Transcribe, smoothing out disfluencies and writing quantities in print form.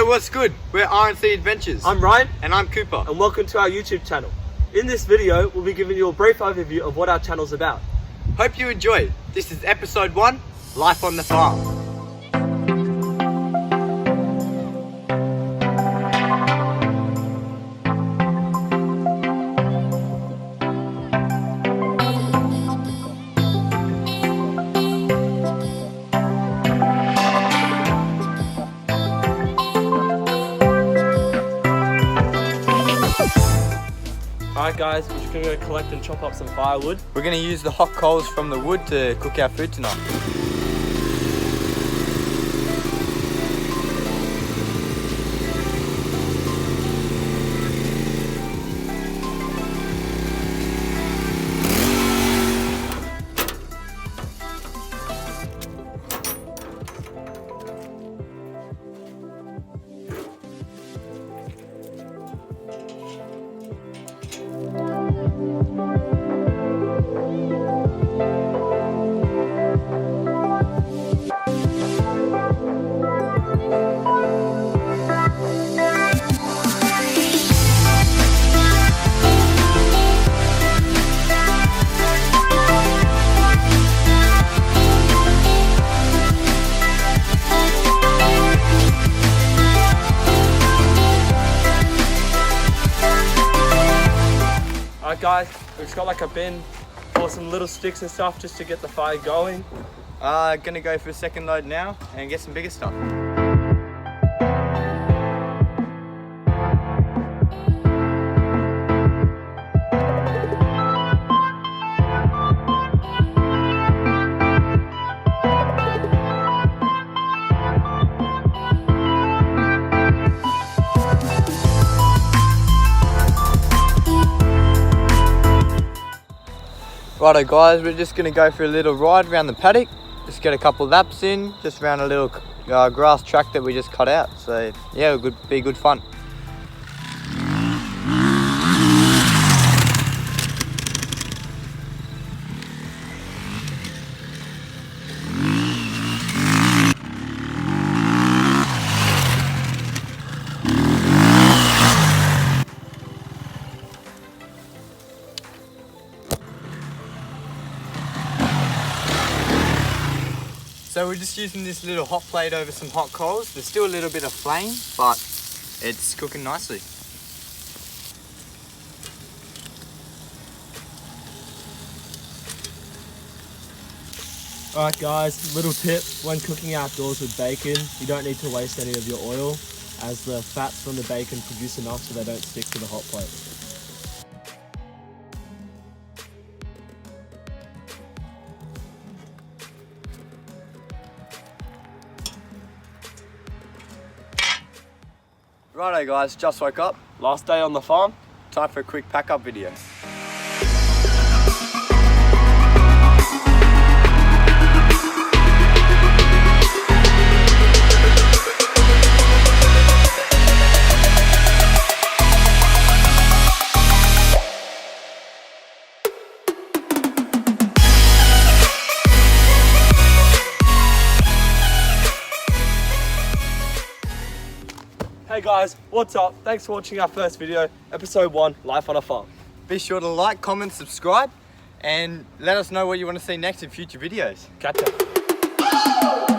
Yo, what's good? We're RNC Adventures. I'm Ryan. And I'm Cooper. And welcome to our YouTube channel. In this video, we'll be giving you a brief overview of what our channel's about. Hope you enjoy. This is episode 1, Life on the Farm. Alright guys, we're just going to go collect and chop up some firewood. We're going to use the hot coals from the wood to cook our food tonight. Alright guys, we've just got like a bin for some little sticks and stuff just to get the fire going. Gonna go for a second load now and get some bigger stuff. Righto guys, we're just going to go for a little ride around the paddock, just get a couple laps in, just around a little grass track that we just cut out. So yeah, it would be good fun. So we're just using this little hot plate over some hot coals. There's still a little bit of flame, but it's cooking nicely. Alright guys, little tip, when cooking outdoors with bacon, you don't need to waste any of your oil, as the fats from the bacon produce enough so they don't stick to the hot plate. Righto guys, just woke up. Last day on the farm. Time for a quick pack up video. Hey guys, what's up? Thanks for watching our first video, episode 1, Life on a Farm. Be sure to like, comment, subscribe, and let us know what you want to see next in future videos. Catch ya.